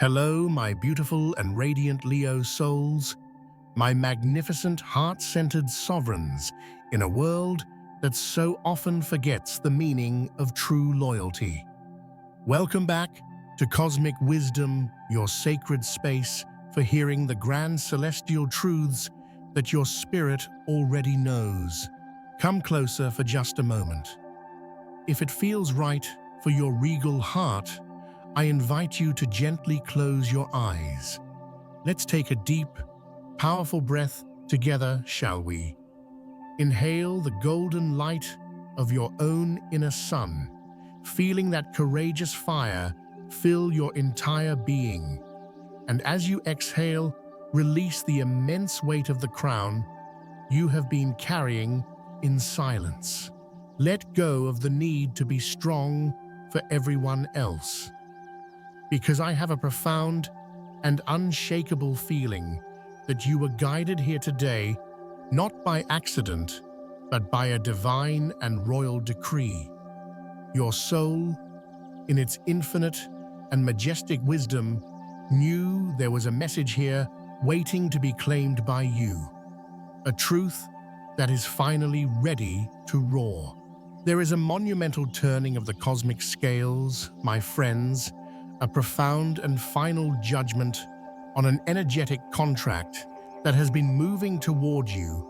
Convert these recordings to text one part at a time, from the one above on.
Hello, my beautiful and radiant Leo souls, my magnificent heart-centered sovereigns in a world that so often forgets the meaning of true loyalty. Welcome back to Cosmic Wisdom, your sacred space for hearing the grand celestial truths that your spirit already knows. Come closer for just a moment. If it feels right for your regal heart, I invite you to gently close your eyes. Let's take a deep, powerful breath together, shall we? Inhale the golden light of your own inner sun, feeling that courageous fire fill your entire being. And as you exhale, release the immense weight of the crown you have been carrying in silence. Let go of the need to be strong for everyone else. Because I have a profound and unshakable feeling that you were guided here today, not by accident, but by a divine and royal decree. Your soul, in its infinite and majestic wisdom, knew there was a message here waiting to be claimed by you, a truth that is finally ready to roar. There is a monumental turning of the cosmic scales, my friends, a profound and final judgment on an energetic contract that has been moving toward you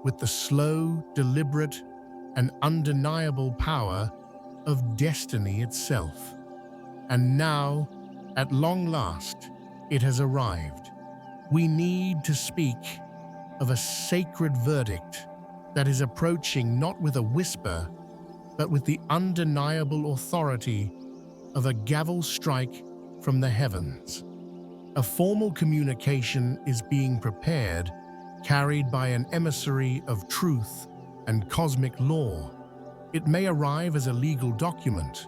with the slow, deliberate, and undeniable power of destiny itself. And now, at long last, it has arrived. We need to speak of a sacred verdict that is approaching not with a whisper, but with the undeniable authority of a gavel strike from the heavens. A formal communication is being prepared, carried by an emissary of truth and cosmic law. It may arrive as a legal document,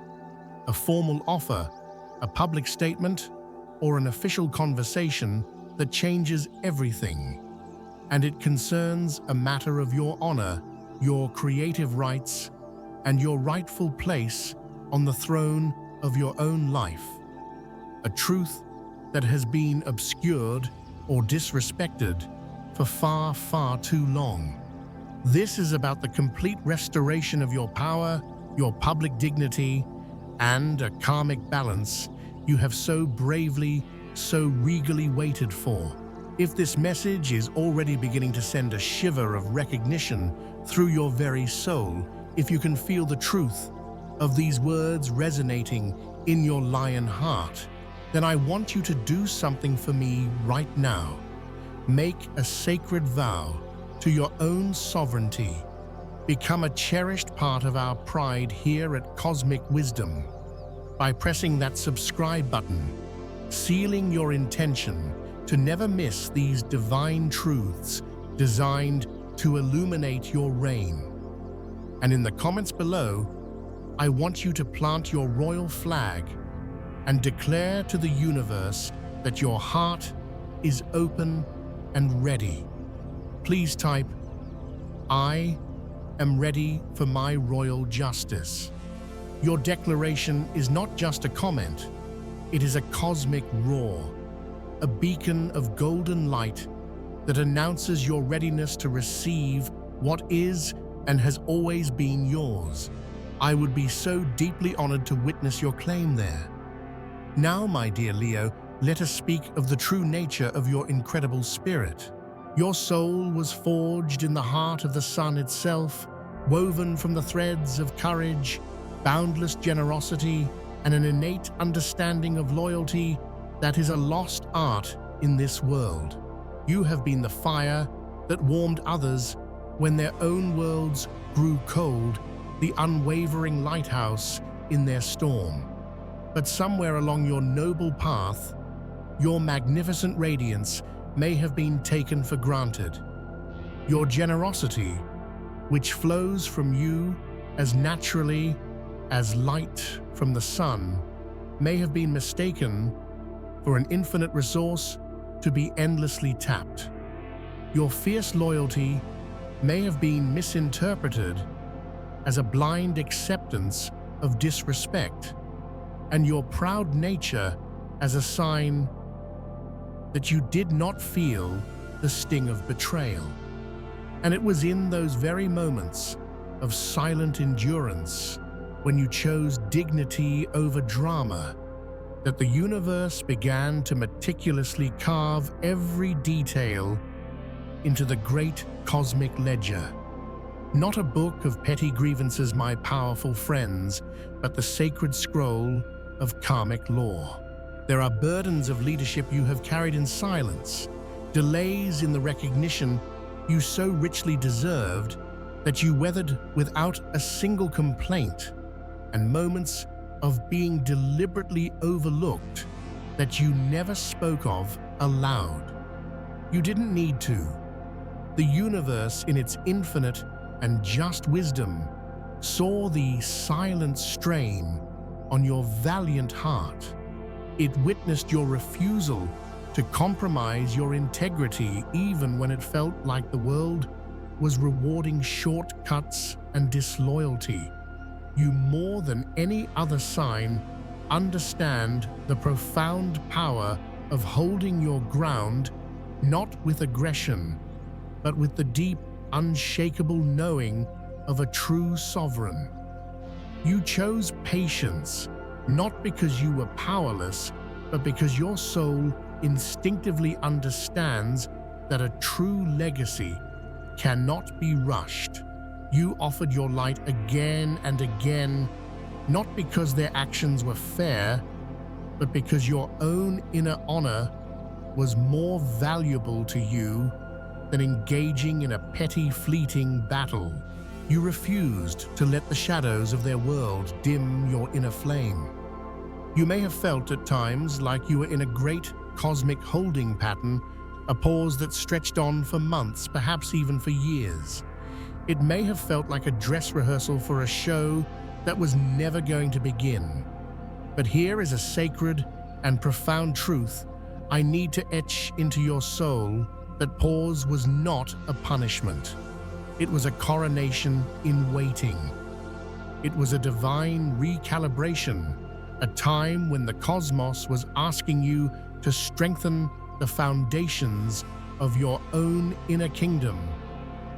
a formal offer, a public statement, or an official conversation that changes everything. And it concerns a matter of your honor, your creative rights, and your rightful place on the throne of your own life. A truth that has been obscured or disrespected for far, far too long. This is about the complete restoration of your power, your public dignity, and a karmic balance you have so bravely, so regally waited for. If this message is already beginning to send a shiver of recognition through your very soul, if you can feel the truth of these words resonating in your lion heart, then I want you to do something for me right now. Make a sacred vow to your own sovereignty. Become a cherished part of our pride here at Cosmic Wisdom by pressing that subscribe button, sealing your intention to never miss these divine truths designed to illuminate your reign. And in the comments below, I want you to plant your royal flag and declare to the universe that your heart is open and ready. Please type, "I am ready for my royal justice." Your declaration is not just a comment, it is a cosmic roar, a beacon of golden light that announces your readiness to receive what is and has always been yours. I would be so deeply honored to witness your claim there. Now, my dear Leo, let us speak of the true nature of your incredible spirit. Your soul was forged in the heart of the sun itself, woven from the threads of courage, boundless generosity, and an innate understanding of loyalty that is a lost art in this world. You have been the fire that warmed others when their own worlds grew cold, the unwavering lighthouse in their storm. But somewhere along your noble path, your magnificent radiance may have been taken for granted. Your generosity, which flows from you as naturally as light from the sun, may have been mistaken for an infinite resource to be endlessly tapped. Your fierce loyalty may have been misinterpreted as a blind acceptance of disrespect, and your proud nature as a sign that you did not feel the sting of betrayal. And it was in those very moments of silent endurance, when you chose dignity over drama, that the universe began to meticulously carve every detail into the great cosmic ledger. Not a book of petty grievances, my powerful friends, but the sacred scroll of karmic law. There are burdens of leadership you have carried in silence, delays in the recognition you so richly deserved that you weathered without a single complaint, and moments of being deliberately overlooked that you never spoke of aloud. You didn't need to. The universe, in its infinite and just wisdom, saw the silent strain on your valiant heart. It witnessed your refusal to compromise your integrity even when it felt like the world was rewarding shortcuts and disloyalty. You, more than any other sign, understand the profound power of holding your ground, not with aggression, but with the deep, unshakable knowing of a true sovereign. You chose patience, not because you were powerless, but because your soul instinctively understands that a true legacy cannot be rushed. You offered your light again and again, not because their actions were fair, but because your own inner honor was more valuable to you than engaging in a petty, fleeting battle. You refused to let the shadows of their world dim your inner flame. You may have felt at times like you were in a great cosmic holding pattern, a pause that stretched on for months, perhaps even for years. It may have felt like a dress rehearsal for a show that was never going to begin. But here is a sacred and profound truth I need to etch into your soul: that pause was not a punishment. It was a coronation in waiting. It was a divine recalibration, a time when the cosmos was asking you to strengthen the foundations of your own inner kingdom,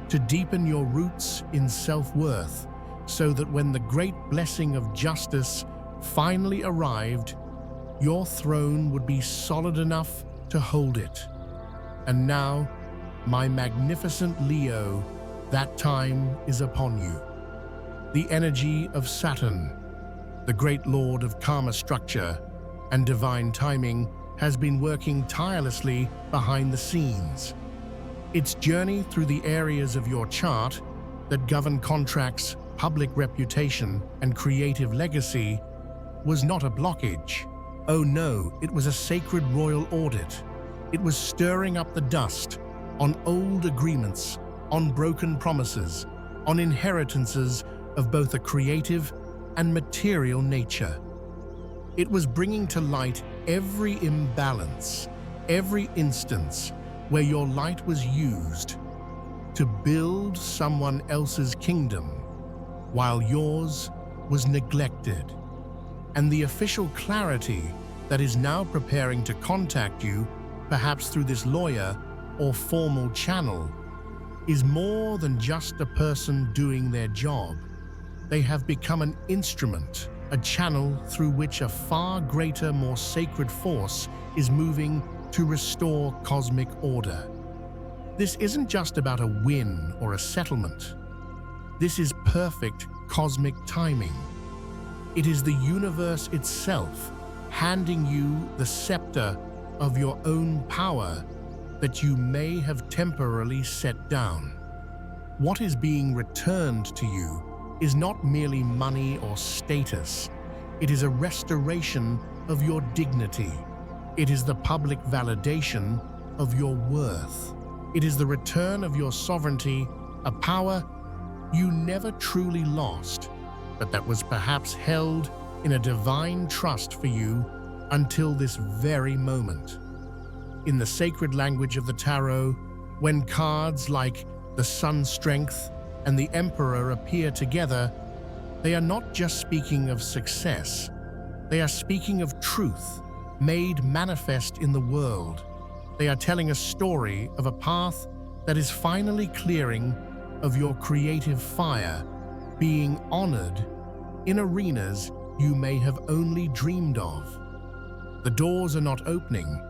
to deepen your roots in self-worth, so that when the great blessing of justice finally arrived, your throne would be solid enough to hold it. And now, my magnificent Leo, that time is upon you. The energy of Saturn, the great lord of karma structure and divine timing, has been working tirelessly behind the scenes. Its journey through the areas of your chart that govern contracts, public reputation, and creative legacy was not a blockage. Oh no, it was a sacred royal audit. It was stirring up the dust on old agreements, on broken promises, on inheritances of both a creative and material nature. It was bringing to light every imbalance, every instance where your light was used to build someone else's kingdom while yours was neglected. And the official clarity that is now preparing to contact you, perhaps through this lawyer or formal channel, is more than just a person doing their job. They have become an instrument, a channel through which a far greater, more sacred force is moving to restore cosmic order. This isn't just about a win or a settlement. This is perfect cosmic timing. It is the universe itself handing you the scepter of your own power that you may have temporarily set down. What is being returned to you is not merely money or status. It is a restoration of your dignity. It is the public validation of your worth. It is the return of your sovereignty, a power you never truly lost, but that was perhaps held in a divine trust for you until this very moment. In the sacred language of the tarot, when cards like the Sun Strength and the Emperor appear together, they are not just speaking of success. They are speaking of truth, made manifest in the world. They are telling a story of a path that is finally clearing, of your creative fire being honored in arenas you may have only dreamed of. The doors are not opening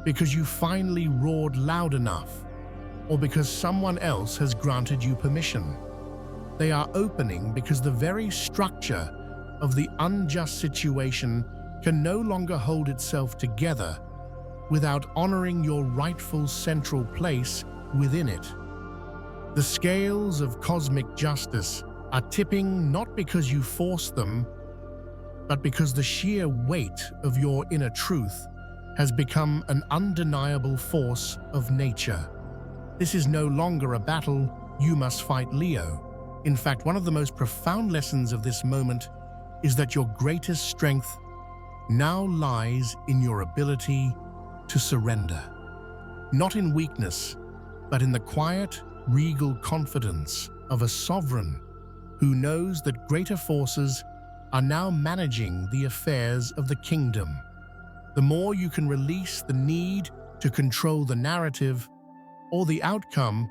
because you finally roared loud enough or because someone else has granted you permission. They are opening because the very structure of the unjust situation can no longer hold itself together without honoring your rightful central place within it. The scales of cosmic justice are tipping not because you forced them, but because the sheer weight of your inner truth has become an undeniable force of nature. This is no longer a battle you must fight, Leo. In fact, one of the most profound lessons of this moment is that your greatest strength now lies in your ability to surrender. Not in weakness, but in the quiet, regal confidence of a sovereign who knows that greater forces are now managing the affairs of the kingdom. The more you can release the need to control the narrative or the outcome,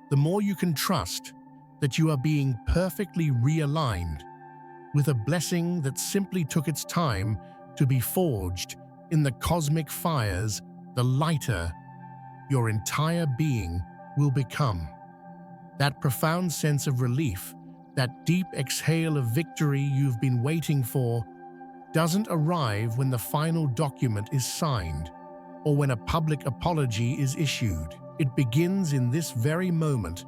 the more you can trust that you are being perfectly realigned with a blessing that simply took its time to be forged in the cosmic fires. The lighter your entire being will become. That profound sense of relief, that deep exhale of victory you've been waiting for, doesn't arrive when the final document is signed or when a public apology is issued. It begins in this very moment,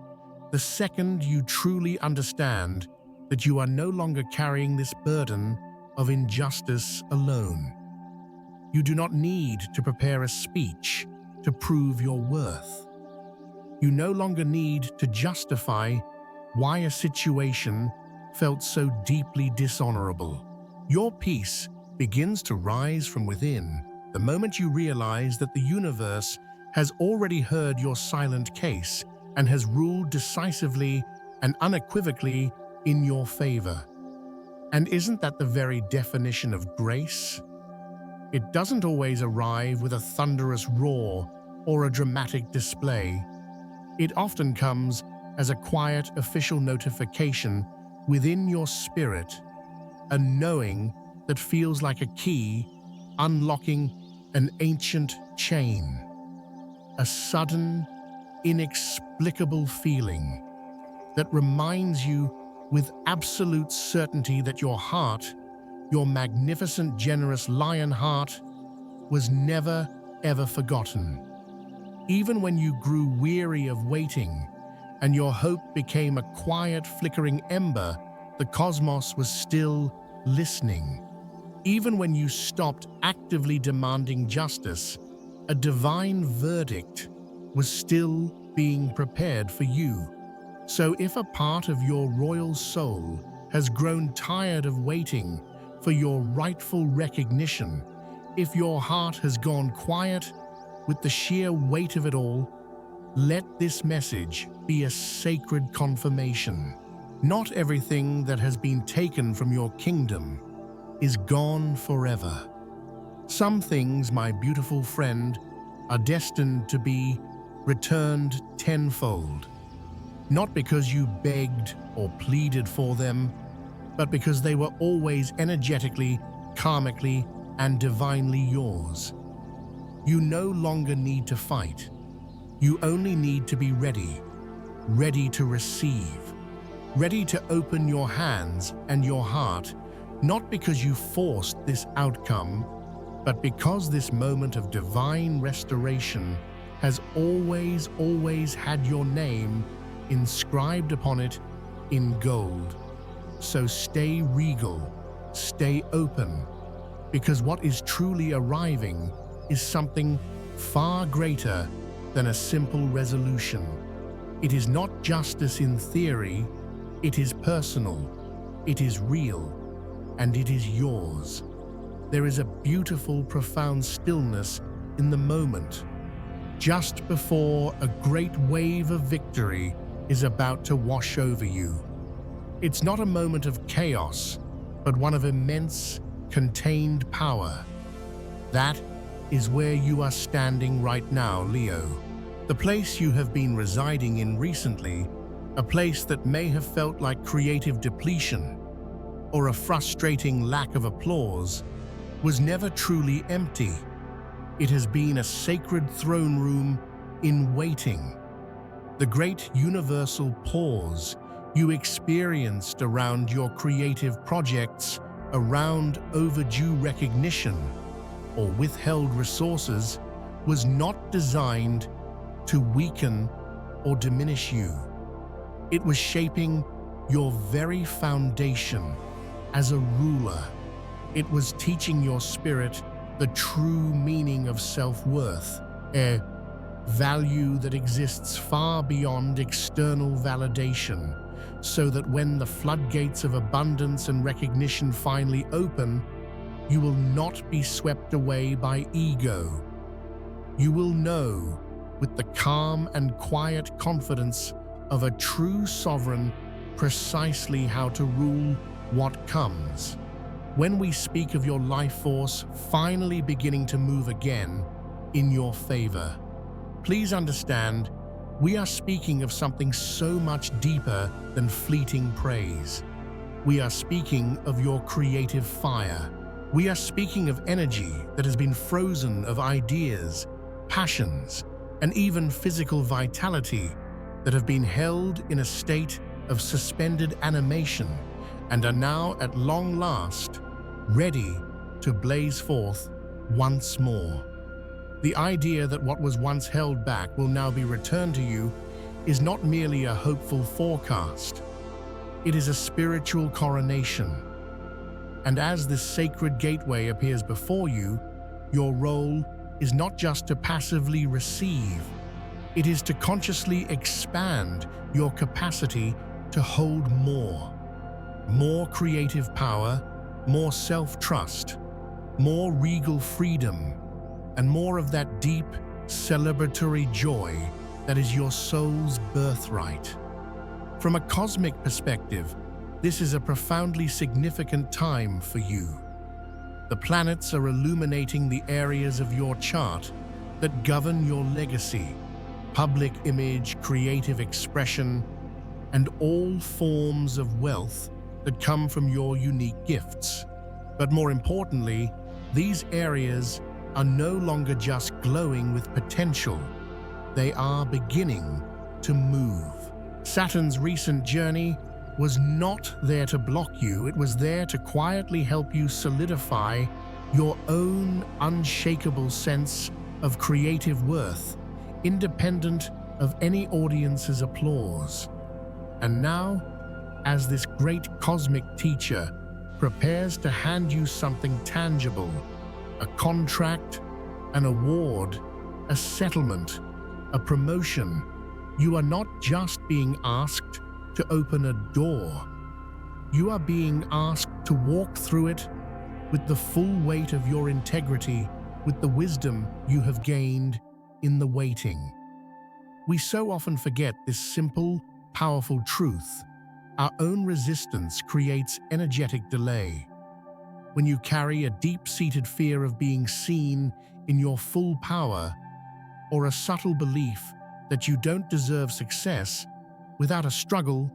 the second you truly understand that you are no longer carrying this burden of injustice alone. You do not need to prepare a speech to prove your worth. You no longer need to justify why a situation felt so deeply dishonorable. Your peace begins to rise from within the moment you realize that the universe has already heard your silent case and has ruled decisively and unequivocally in your favor. And isn't that the very definition of grace? It doesn't always arrive with a thunderous roar or a dramatic display. It often comes as a quiet official notification within your spirit, a knowing that feels like a key unlocking an ancient chain, a sudden, inexplicable feeling that reminds you with absolute certainty that your heart, your magnificent, generous lion heart, was never, ever forgotten. Even when you grew weary of waiting and your hope became a quiet, flickering ember, the cosmos was still listening. Even when you stopped actively demanding justice, a divine verdict was still being prepared for you. So if a part of your royal soul has grown tired of waiting for your rightful recognition, if your heart has gone quiet with the sheer weight of it all, let this message be a sacred confirmation. Not everything that has been taken from your kingdom is gone forever. Some things, my beautiful friend, are destined to be returned tenfold. Not because you begged or pleaded for them, but because they were always energetically, karmically, and divinely yours. You no longer need to fight. You only need to be ready, ready to receive, ready to open your hands and your heart, not because you forced this outcome, but because this moment of divine restoration has always, always had your name inscribed upon it in gold. So stay regal, stay open, because what is truly arriving is something far greater than a simple resolution. It is not justice in theory, it is personal, it is real, and it is yours. There is a beautiful, profound stillness in the moment, just before a great wave of victory is about to wash over you. It's not a moment of chaos, but one of immense, contained power. That is where you are standing right now, Leo. The place you have been residing in recently, a place that may have felt like creative depletion or a frustrating lack of applause, was never truly empty. It has been a sacred throne room in waiting. The great universal pause you experienced around your creative projects, around overdue recognition or withheld resources, was not designed to weaken or diminish you. It was shaping your very foundation as a ruler. It was teaching your spirit the true meaning of self-worth, a value that exists far beyond external validation, so that when the floodgates of abundance and recognition finally open, you will not be swept away by ego. You will know, with the calm and quiet confidence of a true sovereign, precisely how to rule what comes. When we speak of your life force finally beginning to move again in your favor, please understand, we are speaking of something so much deeper than fleeting praise. We are speaking of your creative fire. We are speaking of energy that has been frozen, of ideas, passions, and even physical vitality that have been held in a state of suspended animation and are now at long last ready to blaze forth once more. The idea that what was once held back will now be returned to you is not merely a hopeful forecast. It is a spiritual coronation. And as this sacred gateway appears before you, your role is not just to passively receive. It is to consciously expand your capacity to hold more. More creative power, more self-trust, more regal freedom, and more of that deep, celebratory joy that is your soul's birthright. From a cosmic perspective, this is a profoundly significant time for you. The planets are illuminating the areas of your chart that govern your legacy, public image, creative expression, and all forms of wealth that come from your unique gifts. But more importantly, these areas are no longer just glowing with potential. They are beginning to move. Saturn's recent journey was not there to block you. It was there to quietly help you solidify your own unshakable sense of creative worth, independent of any audience's applause. And now, as this great cosmic teacher prepares to hand you something tangible, a contract, an award, a settlement, a promotion, you are not just being asked to open a door. You are being asked to walk through it with the full weight of your integrity, with the wisdom you have gained in the waiting. We so often forget this simple, powerful truth. Our own resistance creates energetic delay. When you carry a deep-seated fear of being seen in your full power, or a subtle belief that you don't deserve success, without a struggle,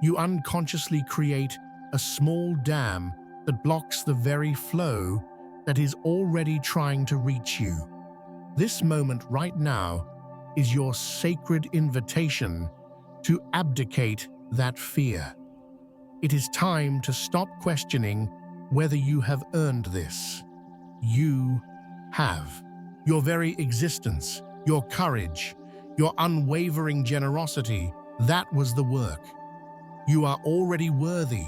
you unconsciously create a small dam that blocks the very flow that is already trying to reach you. This moment right now is your sacred invitation to abdicate that fear. It is time to stop questioning whether you have earned this. You have. Your very existence, your courage, your unwavering generosity, that was the work. You are already worthy.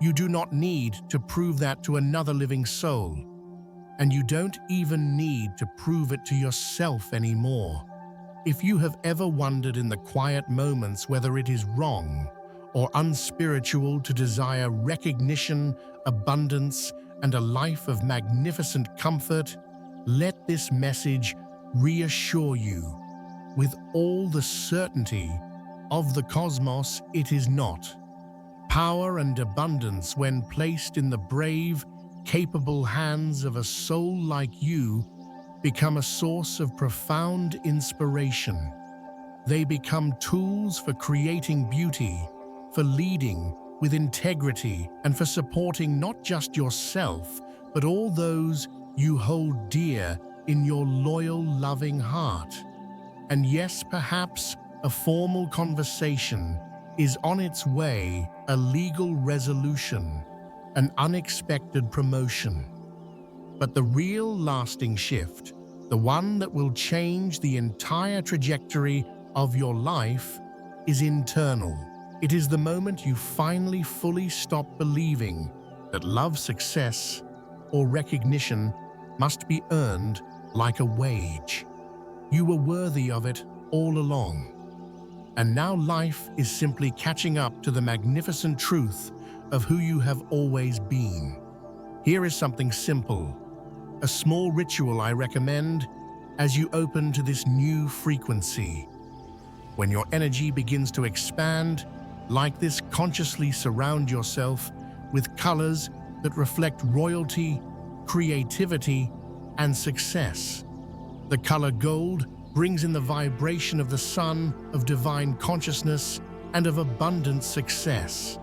You do not need to prove that to another living soul. And you don't even need to prove it to yourself anymore. If you have ever wondered in the quiet moments whether it is wrong or unspiritual to desire recognition, abundance, and a life of magnificent comfort, let this message reassure you. With all the certainty of the cosmos, it is not. Power and abundance, when placed in the brave, capable hands of a soul like you, become a source of profound inspiration. They become tools for creating beauty, for leading with integrity, and for supporting not just yourself, but all those you hold dear in your loyal, loving heart. And yes, perhaps a formal conversation is on its way, a legal resolution, an unexpected promotion. But the real lasting shift, the one that will change the entire trajectory of your life, is internal. It is the moment you finally fully stop believing that love, success, or recognition must be earned like a wage. You were worthy of it all along. And now life is simply catching up to the magnificent truth of who you have always been. Here is something simple, a small ritual I recommend as you open to this new frequency. When your energy begins to expand, like this, consciously surround yourself with colors that reflect royalty, creativity, and success. The color gold brings in the vibration of the sun, of divine consciousness, and of abundant success.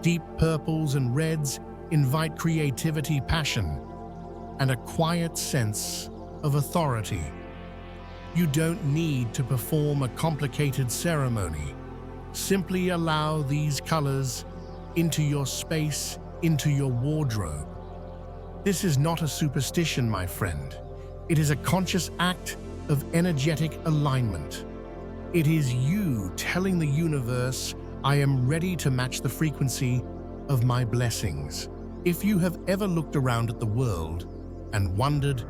Deep purples and reds invite creativity, passion, and a quiet sense of authority. You don't need to perform a complicated ceremony. Simply allow these colors into your space, into your wardrobe. This is not a superstition, my friend. It is a conscious act of energetic alignment. It is you telling the universe, I am ready to match the frequency of my blessings. If you have ever looked around at the world and wondered,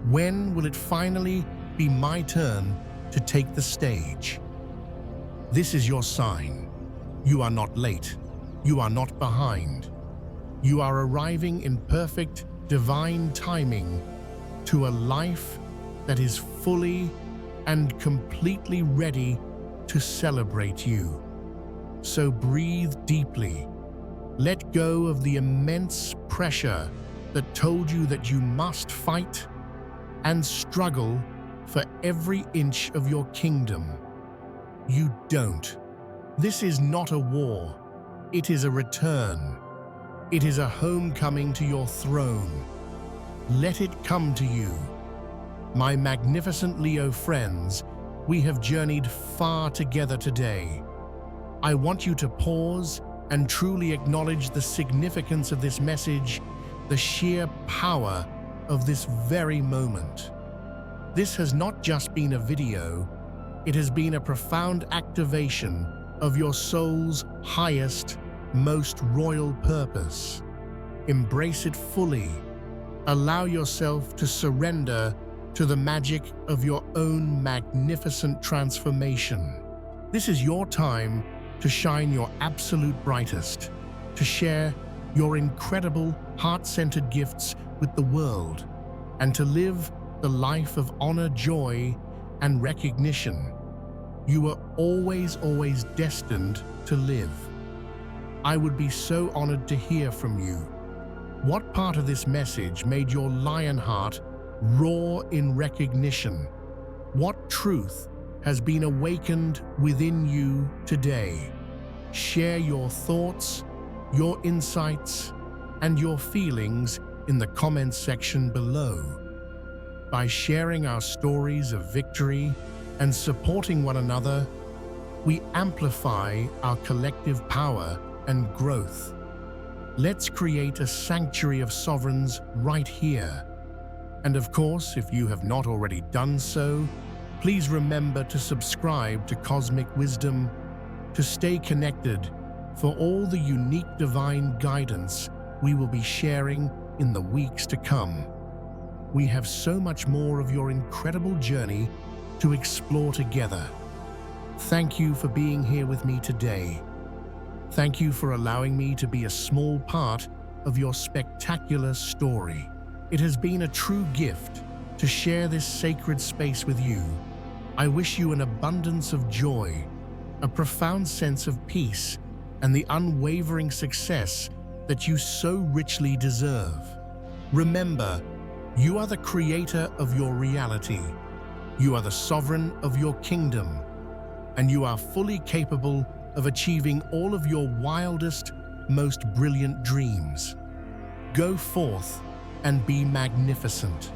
when will it finally be my turn to take the stage? This is your sign. You are not late. You are not behind. You are arriving in perfect, divine timing to a life that is fully and completely ready to celebrate you. So breathe deeply. Let go of the immense pressure that told you that you must fight and struggle for every inch of your kingdom. You don't. This is not a war. It is a return. It is a homecoming to your throne. Let it come to you. My magnificent Leo friends, we have journeyed far together today. I want you to pause and truly acknowledge the significance of this message, the sheer power of this very moment. This has not just been a video, it has been a profound activation of your soul's highest, most royal purpose. Embrace it fully. Allow yourself to surrender to the magic of your own magnificent transformation. This is your time to shine your absolute brightest, to share your incredible heart-centered gifts with the world, and to live the life of honor, joy, and recognition you were always destined to live. I would be so honored to hear from you. What part of this message made your lion heart roar in recognition? What truth has been awakened within you today? Share your thoughts, your insights, and your feelings in the comments section below. By sharing our stories of victory and supporting one another, we amplify our collective power and growth. Let's create a sanctuary of sovereigns right here. And of course, if you have not already done so, please remember to subscribe to Cosmic Wisdom to stay connected for all the unique divine guidance we will be sharing in the weeks to come. We have so much more of your incredible journey to explore together. Thank you for being here with me today. Thank you for allowing me to be a small part of your spectacular story. It has been a true gift to share this sacred space with you. I wish you an abundance of joy, a profound sense of peace, and the unwavering success that you so richly deserve. Remember, You are the creator of your reality. You are the sovereign of your kingdom, and you are fully capable of achieving all of your wildest, most brilliant dreams. Go forth and be magnificent.